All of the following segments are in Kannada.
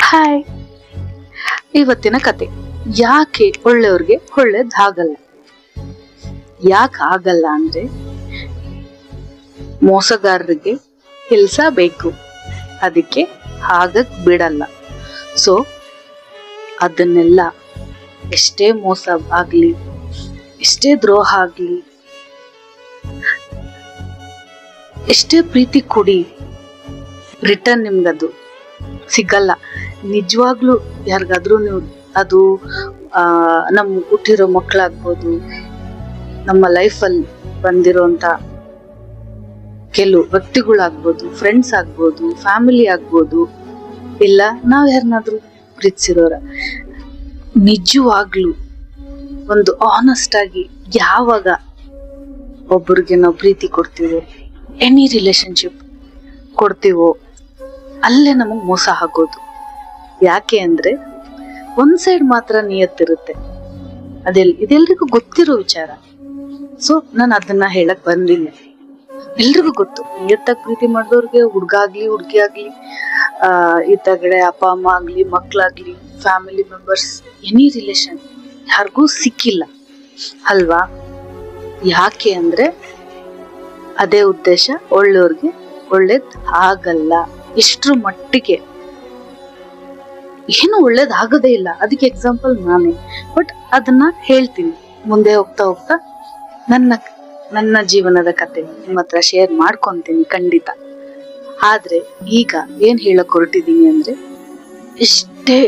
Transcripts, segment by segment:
ಹಾಯ್, ಇವತ್ತಿನ ಕತೆ ಯಾಕೆ ಒಳ್ಳೆಯವ್ರಿಗೆ ಒಳ್ಳೇದಾಗಲ್ಲ. ಯಾಕೆ ಆಗಲ್ಲ ಅಂದ್ರೆ ಮೋಸಗಾರರಿಗೆ ಕೆಲ್ಸ ಬೇಕು, ಅದಕ್ಕೆ ಆಗಕ್ ಬಿಡಲ್ಲ. ಸೊ ಅದನ್ನೆಲ್ಲ ಎಷ್ಟೇ ಮೋಸ ಆಗ್ಲಿ, ಎಷ್ಟೇ ದ್ರೋಹ ಆಗ್ಲಿ, ಎಷ್ಟೇ ಪ್ರೀತಿ ಕೊಡಿ, ರಿಟರ್ನ್ ನಿಮ್ಗದು ಸಿಗಲ್ಲ. ನಿಜವಾಗ್ಲೂ ಯಾರಿಗಾದ್ರೂ ನೀವು ಅದು ನಮ್ ಹುಟ್ಟಿರೋ ಮಕ್ಕಳಾಗ್ಬೋದು, ನಮ್ಮ ಲೈಫಲ್ಲಿ ಬಂದಿರೋಂತ ಕೆಲವು ವ್ಯಕ್ತಿಗಳಾಗ್ಬೋದು, ಫ್ರೆಂಡ್ಸ್ ಆಗ್ಬೋದು, ಫ್ಯಾಮಿಲಿ ಆಗ್ಬೋದು, ಇಲ್ಲ ನಾವ್ ಯಾರನ್ನಾದ್ರೂ ಪ್ರೀತಿಸಿರೋರ, ನಿಜವಾಗ್ಲೂ ಒಂದು ಆನೆಸ್ಟ್ ಆಗಿ ಯಾವಾಗ ಒಬ್ಬರಿಗೆ ನಾವು ಪ್ರೀತಿ ಕೊಡ್ತೀವೋ, ಎನಿ ರಿಲೇಶನ್ಶಿಪ್ ಕೊಡ್ತೀವೋ, ಅಲ್ಲೇ ನಮಗ್ ಮೋಸ ಆಗೋದು. ಯಾಕೆ ಅಂದ್ರೆ ಒಂದ್ ಸೈಡ್ ಮಾತ್ರ ನಿಯತ್ತಿರುತ್ತೆ. ಇದೆಲ್ರಿಗೂ ಗೊತ್ತಿರೋ ವಿಚಾರ. ಸೊ ನಾನು ಅದನ್ನ ಹೇಳಕ್ ಬಂದಿಲ್ಲ. ಎಲ್ರಿಗೂ ಗೊತ್ತು, ನಿಯತ್ತಾಗಿ ಪ್ರೀತಿ ಮಾಡಿದವ್ರಿಗೆ ಹುಡ್ಗ ಆಗ್ಲಿ ಹುಡ್ಗಿ ಆಗ್ಲಿ, ಈತಗಡೆ ಅಪ್ಪ ಅಮ್ಮ ಆಗ್ಲಿ, ಮಕ್ಳಾಗ್ಲಿ, ಫ್ಯಾಮಿಲಿ ಮೆಂಬರ್ಸ್, ಎನಿ ರಿಲೇಶನ್ ಯಾರಿಗೂ ಸಿಕ್ಕಿಲ್ಲ ಅಲ್ವಾ? ಯಾಕೆ ಅಂದ್ರೆ ಅದೇ ಉದ್ದೇಶ, ಒಳ್ಳೆಯವ್ರಿಗೆ ಒಳ್ಳೇದ್ ಆಗಲ್ಲ. ಇಷ್ಟ್ರ ಮಟ್ಟಿಗೆ ಏನು ಒಳ್ಳೇದಾಗದೇ ಇಲ್ಲ. ಅದಕ್ಕೆ ಎಕ್ಸಾಂಪಲ್ ನಾನೇ. ಬಟ್ ಅದನ್ನ ಹೇಳ್ತೀನಿ ಮುಂದೆ ಹೋಗ್ತಾ ಹೋಗ್ತಾ. ನನ್ನ ಜೀವನದ ಕತೆ ನಿಮ್ಮ ಹತ್ರ ಶೇರ್ ಮಾಡ್ಕೊಂತೀನಿ ಖಂಡಿತ. ಆದ್ರೆ ಈಗ ಏನ್ ಹೇಳಕ್ ಹೊರಟಿದೀನಿ ಅಂದ್ರೆ, ಎಷ್ಟೇ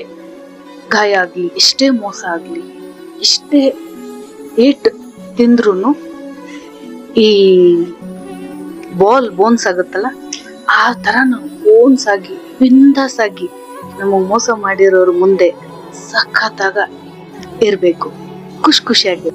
ಗಾಯ ಆಗ್ಲಿ, ಎಷ್ಟೇ ಮೋಸ ಆಗ್ಲಿ, ಎಷ್ಟೇ ಏಟ್ ತಿಂದ್ರುನು ಈ ಬೋನ್ಸ್ ಆಗುತ್ತಲ್ಲ, ಆ ತರ ನಾವು ಬೋನ್ಸ್ ಆಗಿ ಬಿಂದಾಸ್ ಆಗಿ ನಮಗ್ ಮೋಸ ಮಾಡಿರೋರು ಮುಂದೆ ಸಖತ್ತಾಗ ಇರ್ಬೇಕು, ಖುಷಿಯಾಗಿ.